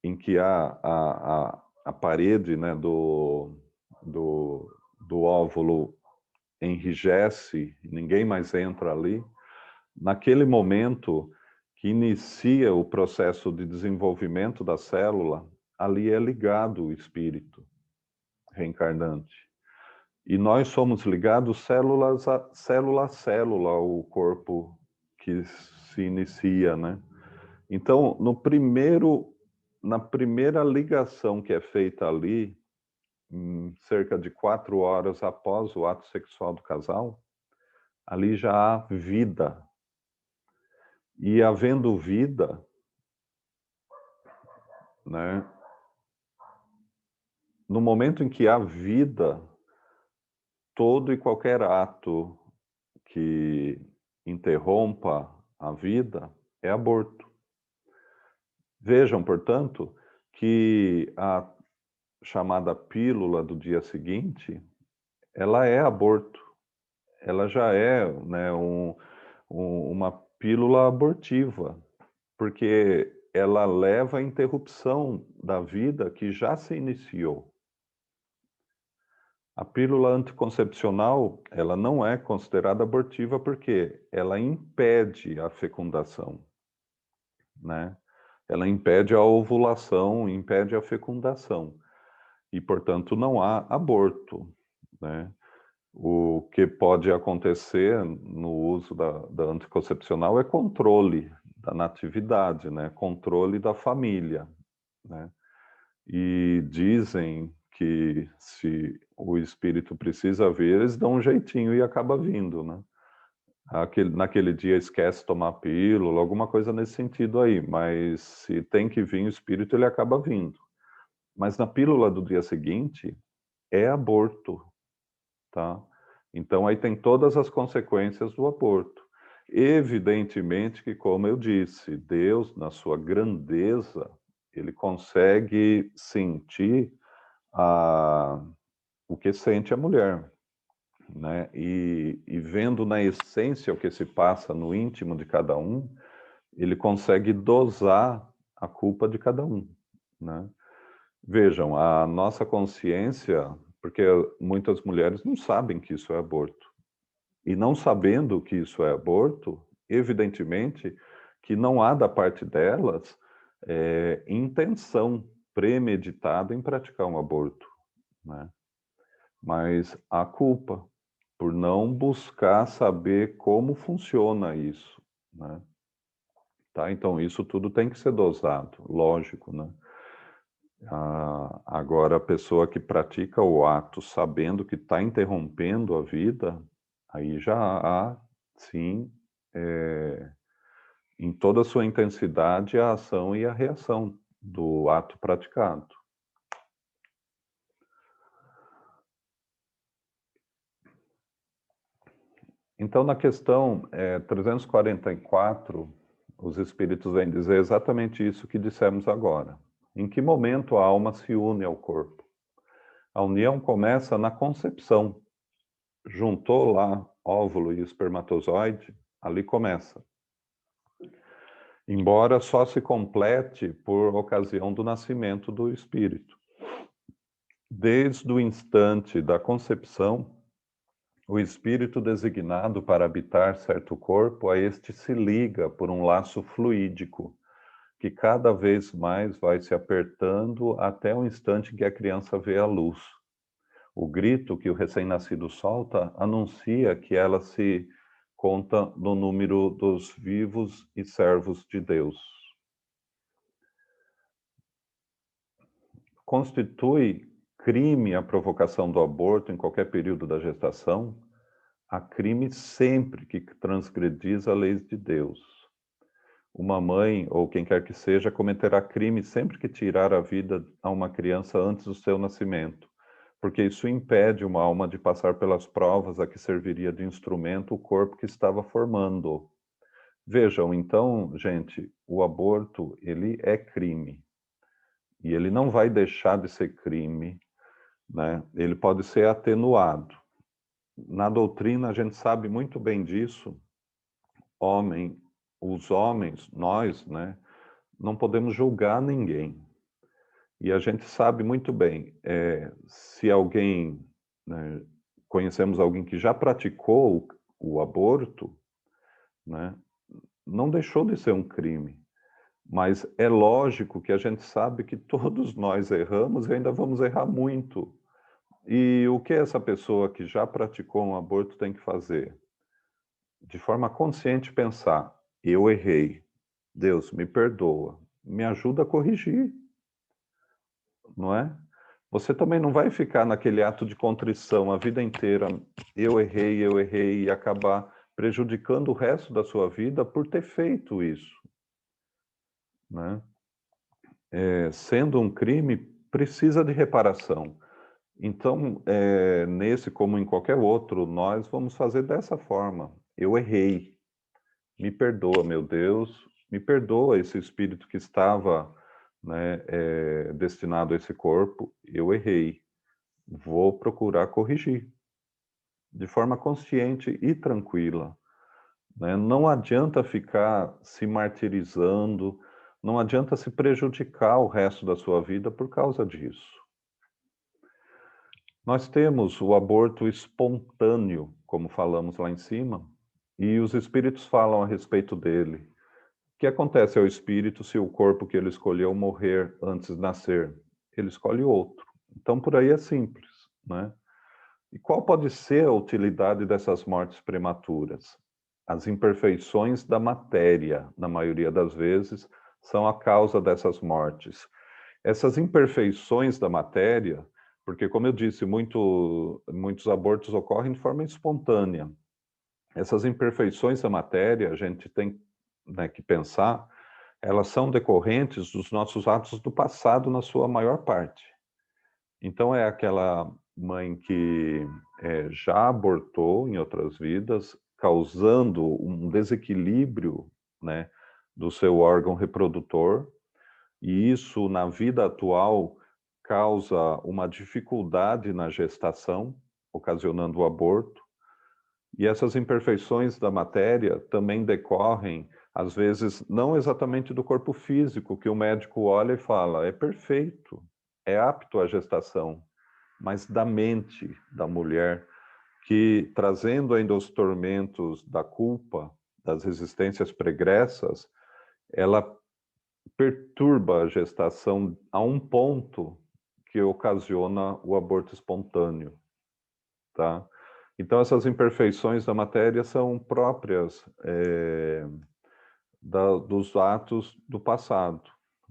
em que há a parede, né, do óvulo enrijece, ninguém mais entra ali, naquele momento que inicia o processo de desenvolvimento da célula, ali é ligado o espírito reencarnante. E nós somos ligados célula a célula ao corpo que se inicia, né? Então, na primeira ligação que é feita ali, cerca de 4 horas após o ato sexual do casal, ali já há vida. E havendo vida, né, no momento em que há vida, todo e qualquer ato que interrompa a vida é aborto. Vejam, portanto, que a chamada pílula do dia seguinte, ela é aborto. Ela já é, né, uma pílula abortiva, porque ela leva à interrupção da vida que já se iniciou. A pílula anticoncepcional, ela não é considerada abortiva porque ela impede a fecundação, né? Ela impede a ovulação, impede a fecundação. E, portanto, não há aborto, né? O que pode acontecer no uso da anticoncepcional é controle da natividade, né? Controle da família, né? E dizem que se o espírito precisa vir, eles dão um jeitinho e acaba vindo, né? Naquele dia esquece tomar pílula, alguma coisa nesse sentido aí, mas se tem que vir o espírito, ele acaba vindo. Mas na pílula do dia seguinte, é aborto, tá? Então aí tem todas as consequências do aborto. Evidentemente que, como eu disse, Deus, na sua grandeza, ele consegue sentir o que sente a mulher. né? E vendo na essência o que se passa no íntimo de cada um, ele consegue dosar a culpa de cada um, né? Vejam, a nossa consciência, porque muitas mulheres não sabem que isso é aborto. E não sabendo que isso é aborto, evidentemente que não há da parte delas intenção premeditada em praticar um aborto, né? Mas a culpa por não buscar saber como funciona isso, né? Tá? Então, isso tudo tem que ser dosado, lógico, né? Agora, a pessoa que pratica o ato sabendo que está interrompendo a vida, aí já há, sim, em toda a sua intensidade, a ação e a reação do ato praticado. Então, na questão 344, os Espíritos vêm dizer exatamente isso que dissemos agora. Em que momento a alma se une ao corpo? A união começa na concepção. Juntou lá óvulo e espermatozoide, ali começa. Embora só se complete por ocasião do nascimento do espírito. Desde o instante da concepção, o espírito designado para habitar certo corpo, a este se liga por um laço fluídico, que cada vez mais vai se apertando até o instante que a criança vê a luz. O grito que o recém-nascido solta anuncia que ela se conta no número dos vivos e servos de Deus. Constitui crime a provocação do aborto em qualquer período da gestação? Há crime sempre que transgredis a lei de Deus. Uma mãe, ou quem quer que seja, cometerá crime sempre que tirar a vida a uma criança antes do seu nascimento, porque isso impede uma alma de passar pelas provas a que serviria de instrumento o corpo que estava formando. Vejam, então, gente, o aborto, ele é crime. E ele não vai deixar de ser crime, né? Ele pode ser atenuado. Na doutrina, a gente sabe muito bem disso. Os homens, nós, né, não podemos julgar ninguém. E a gente sabe muito bem, se alguém, né, conhecemos alguém que já praticou o aborto, né, não deixou de ser um crime. Mas é lógico que a gente sabe que todos nós erramos e ainda vamos errar muito. E o que essa pessoa que já praticou um aborto tem que fazer? De forma consciente pensar, eu errei, Deus me perdoa, me ajuda a corrigir, não é? Você também não vai ficar naquele ato de contrição a vida inteira, eu errei, e acabar prejudicando o resto da sua vida por ter feito isso, né? Sendo um crime, precisa de reparação. Então, nesse como em qualquer outro, nós vamos fazer dessa forma. Eu errei. Me perdoa, meu Deus. Me perdoa esse espírito que estava, né, destinado a esse corpo. Eu errei. Vou procurar corrigir. De forma consciente e tranquila, né? Não adianta ficar se martirizando, não adianta se prejudicar o resto da sua vida por causa disso. Nós temos o aborto espontâneo, como falamos lá em cima, e os espíritos falam a respeito dele. O que acontece ao espírito se o corpo que ele escolheu morrer antes de nascer? Ele escolhe outro. Então, por aí é simples, né? E qual pode ser a utilidade dessas mortes prematuras? As imperfeições da matéria, na maioria das vezes, são a causa dessas mortes. Essas imperfeições da matéria, porque, como eu disse, muitos abortos ocorrem de forma espontânea. Essas imperfeições da matéria, a gente tem, né, que pensar, elas são decorrentes dos nossos atos do passado, na sua maior parte. Então, é aquela mãe que já abortou em outras vidas, causando um desequilíbrio, né, do seu órgão reprodutor, e isso, na vida atual, causa uma dificuldade na gestação, ocasionando o aborto. E essas imperfeições da matéria também decorrem, às vezes, não exatamente do corpo físico, que o médico olha e fala, é perfeito, é apto à gestação, mas da mente da mulher, que, trazendo ainda os tormentos da culpa, das existências pregressas, ela perturba a gestação a um ponto que ocasiona o aborto espontâneo, tá? Então, essas imperfeições da matéria são próprias dos atos do passado.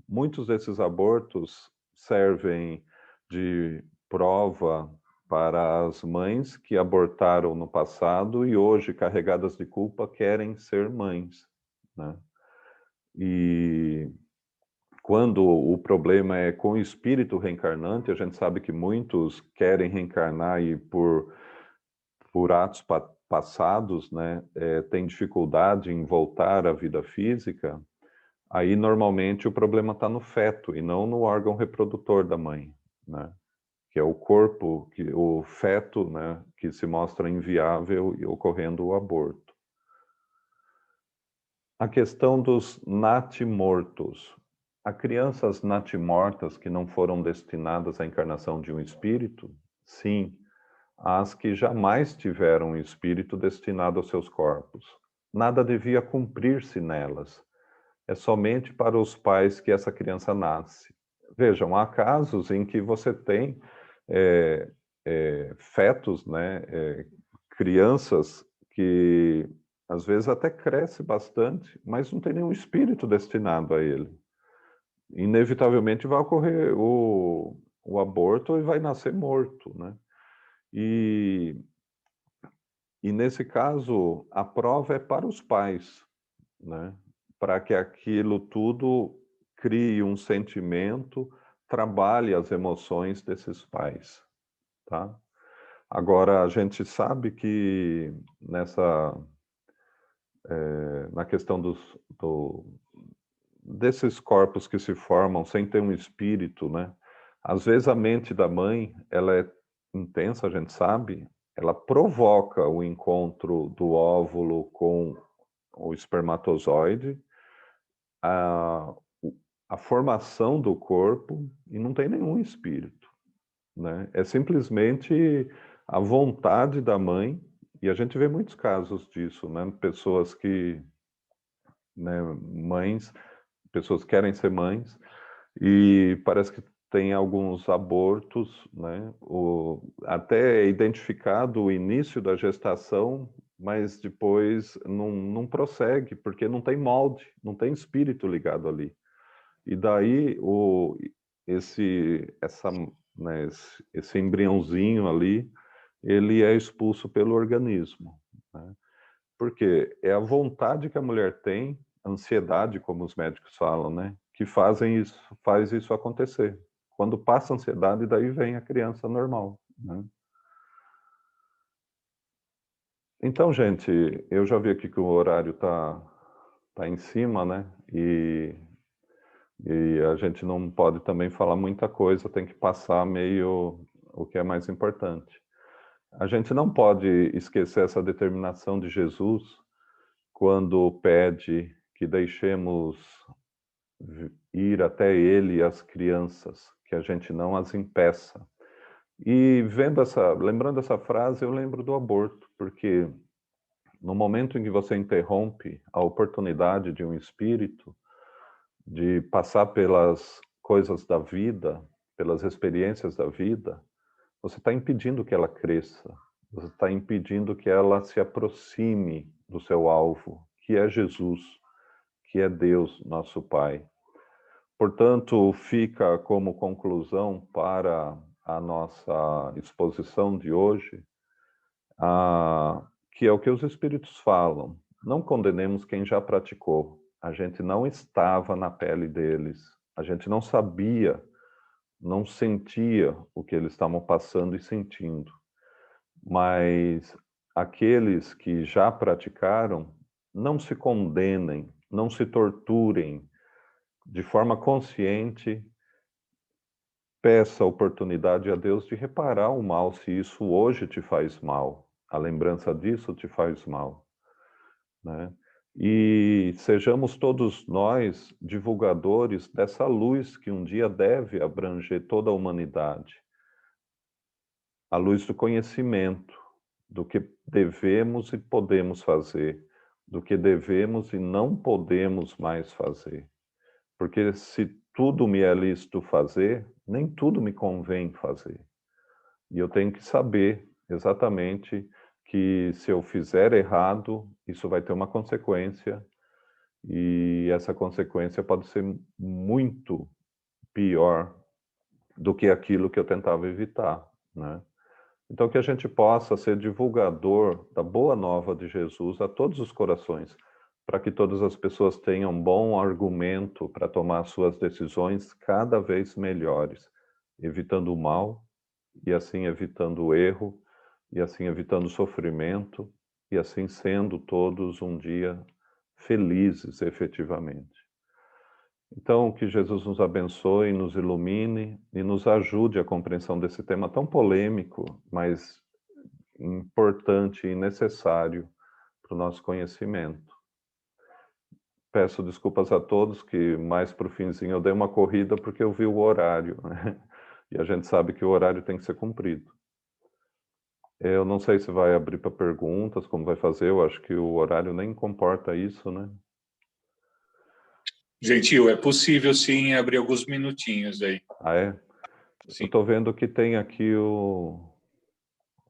Muitos desses abortos servem de prova para as mães que abortaram no passado e hoje, carregadas de culpa, querem ser mães, né? E quando o problema é com o espírito reencarnante, a gente sabe que muitos querem reencarnar e por atos passados, né, tem dificuldade em voltar à vida física, aí normalmente o problema está no feto e não no órgão reprodutor da mãe, né, que é o corpo, o feto, né, que se mostra inviável e ocorrendo o aborto. A questão dos natimortos. Há crianças natimortas que não foram destinadas à encarnação de um espírito? Sim. As que jamais tiveram um espírito destinado aos seus corpos. Nada devia cumprir-se nelas. É somente para os pais que essa criança nasce. Vejam, há casos em que você tem fetos, né, crianças que às vezes até cresce bastante, mas não tem nenhum espírito destinado a ele. Inevitavelmente vai ocorrer o aborto e vai nascer morto, né? E nesse caso, a prova é para os pais, né? Para que aquilo tudo crie um sentimento, trabalhe as emoções desses pais, tá? Agora, a gente sabe que na questão desses corpos que se formam sem ter um espírito, né? Às vezes a mente da mãe, ela é intensa, a gente sabe, ela provoca o encontro do óvulo com o espermatozoide, a, a formação do corpo, e não tem nenhum espírito, né? É simplesmente a vontade da mãe, e a gente vê muitos casos disso, né? Pessoas que, né, mães, pessoas querem ser mães, e parece que tem alguns abortos, né? Até é identificado o início da gestação, mas depois não prossegue, porque não tem molde, não tem espírito ligado ali. E daí esse embriãozinho ali, ele é expulso pelo organismo, né? Porque é a vontade que a mulher tem, a ansiedade, como os médicos falam, né? Que faz isso acontecer. Quando passa a ansiedade, daí vem a criança normal, né? Então, gente, eu já vi aqui que o horário tá em cima, né? E a gente não pode também falar muita coisa, tem que passar meio o que é mais importante. A gente não pode esquecer essa determinação de Jesus quando pede que deixemos ir até ele as crianças, que a gente não as impeça. E lembrando essa frase, eu lembro do aborto, porque no momento em que você interrompe a oportunidade de um espírito de passar pelas coisas da vida, pelas experiências da vida, você está impedindo que ela cresça, você está impedindo que ela se aproxime do seu alvo, que é Jesus, que é Deus, nosso Pai. Portanto, fica como conclusão para a nossa exposição de hoje, que é o que os Espíritos falam. Não condenemos quem já praticou. A gente não estava na pele deles. A gente não sabia, não sentia o que eles estavam passando e sentindo. Mas aqueles que já praticaram, não se condenem, não se torturem de forma consciente. peça a oportunidade a Deus de reparar o mal, se isso hoje te faz mal. A lembrança disso te faz mal, né? E sejamos todos nós divulgadores dessa luz que um dia deve abranger toda a humanidade. A luz do conhecimento, do que devemos e podemos fazer, do que devemos e não podemos mais fazer. Porque se tudo me é lícito fazer, nem tudo me convém fazer. E eu tenho que saber exatamente que se eu fizer errado, isso vai ter uma consequência, e essa consequência pode ser muito pior do que aquilo que eu tentava evitar, né? Então, que a gente possa ser divulgador da boa nova de Jesus a todos os corações, para que todas as pessoas tenham um bom argumento para tomar suas decisões cada vez melhores, evitando o mal, e assim evitando o erro, e assim evitando o sofrimento, e assim sendo todos um dia felizes efetivamente. Então, que Jesus nos abençoe, nos ilumine e nos ajude a compreensão desse tema tão polêmico, mas importante e necessário para o nosso conhecimento. Peço desculpas a todos que mais para o finzinho eu dei uma corrida porque eu vi o horário, né? E a gente sabe que o horário tem que ser cumprido. Eu não sei se vai abrir para perguntas, como vai fazer, eu acho que o horário nem comporta isso, né? Gentil, é possível sim abrir alguns minutinhos aí. Ah, é? Sim. Eu estou vendo que tem aqui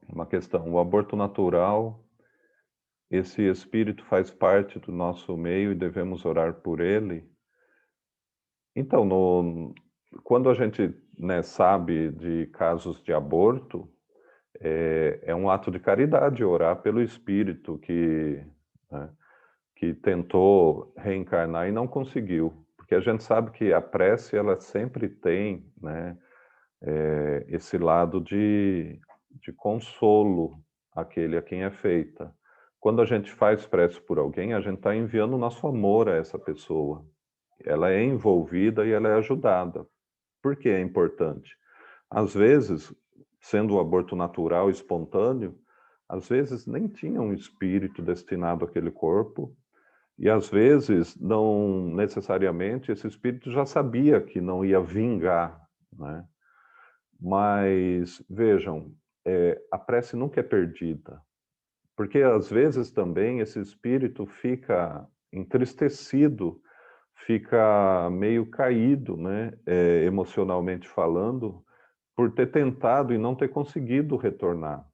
uma questão. O aborto natural, esse espírito faz parte do nosso meio e devemos orar por ele? Então, quando a gente, né, sabe de casos de aborto, é um ato de caridade orar pelo espírito né, que tentou reencarnar e não conseguiu. Porque a gente sabe que a prece, ela sempre tem, né, esse lado de consolo àquele a quem é feita. Quando a gente faz prece por alguém, a gente está enviando o nosso amor a essa pessoa. Ela é envolvida e ela é ajudada. Por que é importante? Às vezes, sendo o aborto natural, espontâneo, às vezes nem tinha um espírito destinado àquele corpo, e às vezes, não necessariamente, esse espírito já sabia que não ia vingar, né? Mas, vejam, a prece nunca é perdida, porque às vezes também esse espírito fica entristecido, fica meio caído, né, emocionalmente falando, por ter tentado e não ter conseguido retornar.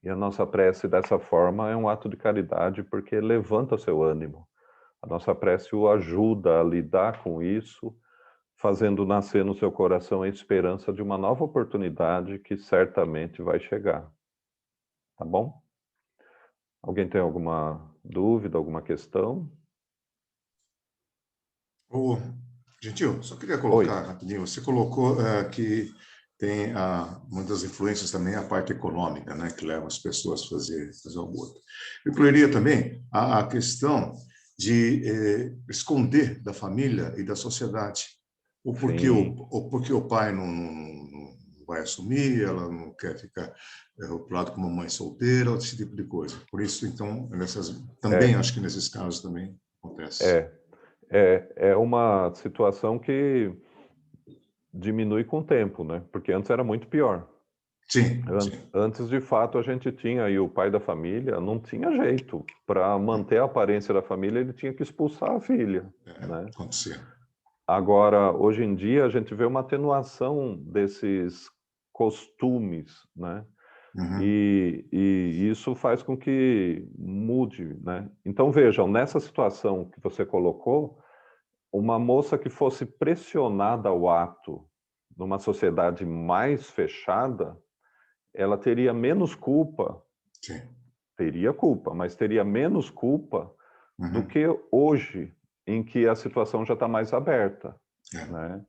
E a nossa prece dessa forma é um ato de caridade, porque levanta seu ânimo. A nossa prece o ajuda a lidar com isso, fazendo nascer no seu coração a esperança de uma nova oportunidade que certamente vai chegar. Tá bom? Alguém tem alguma dúvida, alguma questão? Ô, Gentil, só queria colocar rapidinho, você colocou que tem muitas influências também a parte econômica, né, que leva as pessoas a fazer o aborto. Eu incluiria também a questão de esconder da família e da sociedade. Ou porque o pai não vai assumir, ela não quer ficar rotulado como mãe solteira, esse tipo de coisa. Por isso, então, também acho que nesses casos também acontece. É uma situação que diminui com o tempo, né? Porque antes era muito pior. Sim. Antes, de fato, a gente tinha aí o pai da família, não tinha jeito. Para manter a aparência da família, ele tinha que expulsar a filha, né? Acontecia. Agora, hoje em dia, a gente vê uma atenuação desses costumes, né? Uhum. E isso faz com que mude, né? Então, vejam, nessa situação que você colocou, uma moça que fosse pressionada ao ato numa sociedade mais fechada, ela teria menos culpa. Sim. Teria culpa, mas teria menos culpa do que hoje, em que a situação já está mais aberta, né?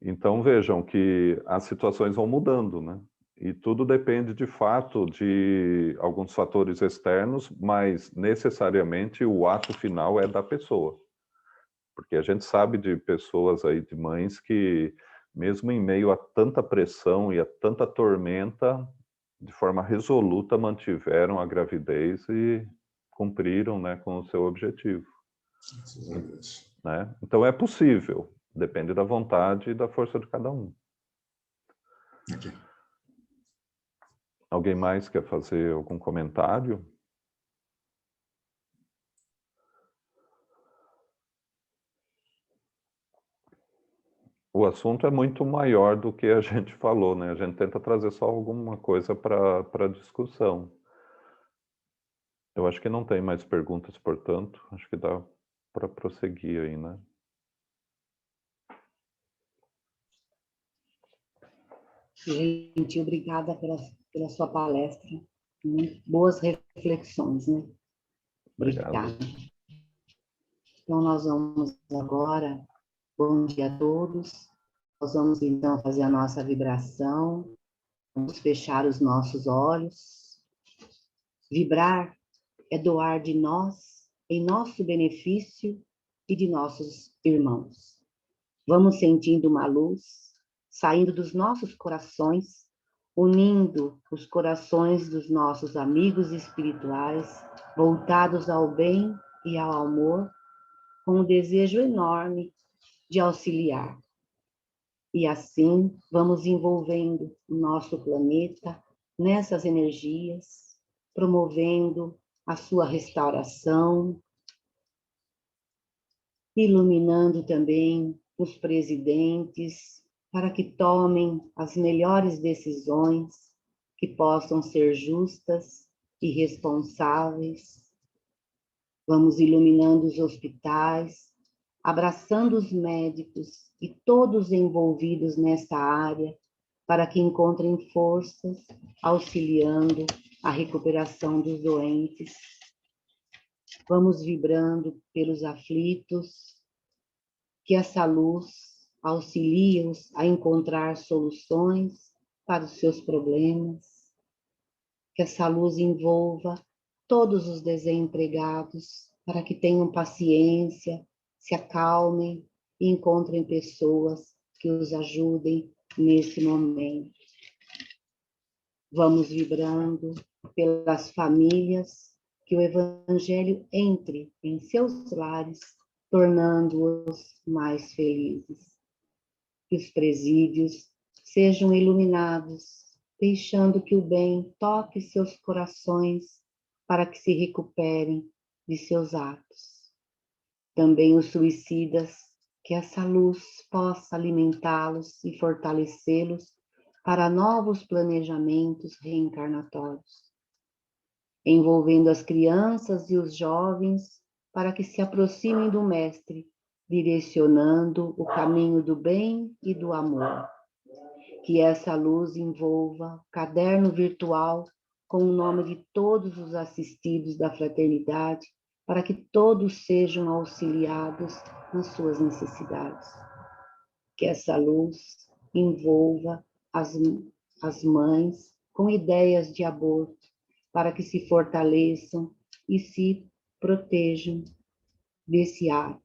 Então, vejam que as situações vão mudando, né? E tudo depende, de fato, de alguns fatores externos, mas necessariamente o ato final é da pessoa. Porque a gente sabe de pessoas aí, de mães que mesmo em meio a tanta pressão e a tanta tormenta, de forma resoluta mantiveram a gravidez e cumpriram, né, com o seu objetivo. Né? Então é possível, depende da vontade e da força de cada um. Okay. Alguém mais quer fazer algum comentário? O assunto é muito maior do que a gente falou, né? A gente tenta trazer só alguma coisa para discussão. Eu acho que não tem mais perguntas, portanto, acho que dá para prosseguir aí, né? Gente, obrigada pela sua palestra. Muito boas reflexões, né? Obrigado. Obrigada. Então, nós vamos agora, bom dia a todos. Nós vamos, então, fazer a nossa vibração. Vamos fechar os nossos olhos. Vibrar é doar de nós, em nosso benefício e de nossos irmãos. Vamos sentindo uma luz saindo dos nossos corações, unindo os corações dos nossos amigos espirituais, voltados ao bem e ao amor, com um desejo enorme de auxiliar. E assim vamos envolvendo o nosso planeta nessas energias, promovendo a sua restauração, iluminando também os presidentes para que tomem as melhores decisões, que possam ser justas e responsáveis. Vamos iluminando os hospitais, abraçando os médicos e todos envolvidos nesta área, para que encontrem forças, auxiliando a recuperação dos doentes. Vamos vibrando pelos aflitos, que essa luz auxilie-os a encontrar soluções para os seus problemas, que essa luz envolva todos os desempregados, para que tenham paciência, se acalmem e encontrem pessoas que os ajudem nesse momento. Vamos vibrando pelas famílias, que o Evangelho entre em seus lares, tornando-os mais felizes. Que os presídios sejam iluminados, deixando que o bem toque seus corações para que se recuperem de seus atos. Também os suicidas, que essa luz possa alimentá-los e fortalecê-los para novos planejamentos reencarnatórios, envolvendo as crianças e os jovens para que se aproximem do Mestre, direcionando o caminho do bem e do amor. Que essa luz envolva o caderno virtual com o nome de todos os assistidos da fraternidade, para que todos sejam auxiliados nas suas necessidades. Que essa luz envolva as mães com ideias de aborto, para que se fortaleçam e se protejam desse ato.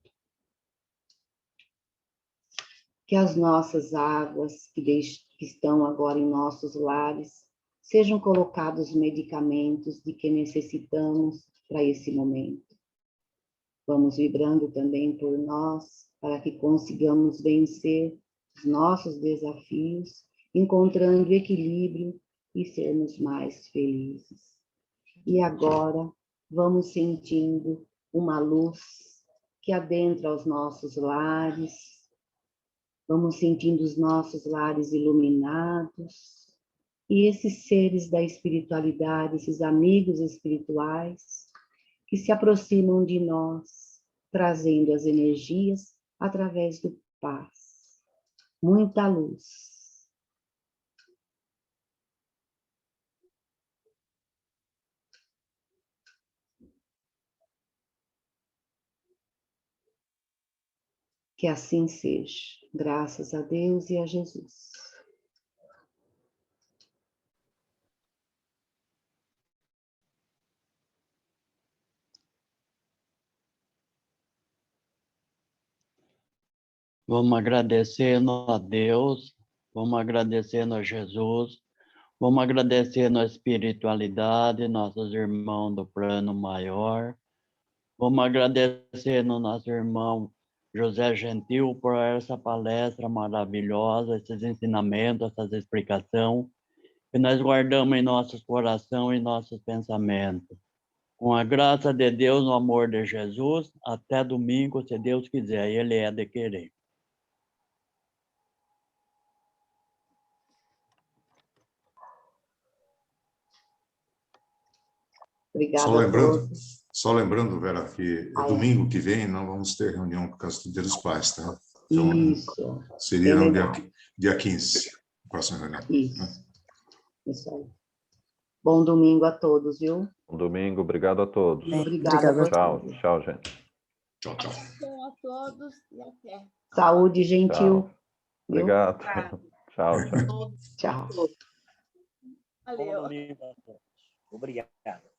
Que as nossas águas que estão agora em nossos lares sejam colocados medicamentos de que necessitamos para esse momento. Vamos vibrando também por nós, para que consigamos vencer os nossos desafios, encontrando equilíbrio e sermos mais felizes. E agora, vamos sentindo uma luz que adentra os nossos lares, vamos sentindo os nossos lares iluminados, e esses seres da espiritualidade, esses amigos espirituais, que se aproximam de nós, trazendo as energias através do paz. Muita luz. Que assim seja, graças a Deus e a Jesus. Vamos agradecendo a Deus, vamos agradecendo a Jesus, vamos agradecendo a espiritualidade, nossos irmãos do plano maior. Vamos agradecendo ao nosso irmão José Gentil por essa palestra maravilhosa, esses ensinamentos, essas explicações, que nós guardamos em nossos corações e nossos pensamentos. Com a graça de Deus, no amor de Jesus, até domingo, se Deus quiser, Ele é de querer. Obrigada a todos. Só lembrando, Vera, que domingo que vem não vamos ter reunião por causa do Dia dos Pais, tá? Então, Isso. seria no dia 15, próxima reunião. Isso. Isso aí. Bom domingo a todos, viu? Bom domingo, obrigado a todos. Obrigada. Tchau, tchau, gente. Tchau, tchau. Bom a todos e até. Saúde, Gentil. Tchau. Obrigado. Tchau, tchau. Tchau. Valeu. Bom domingo a todos. Obrigado.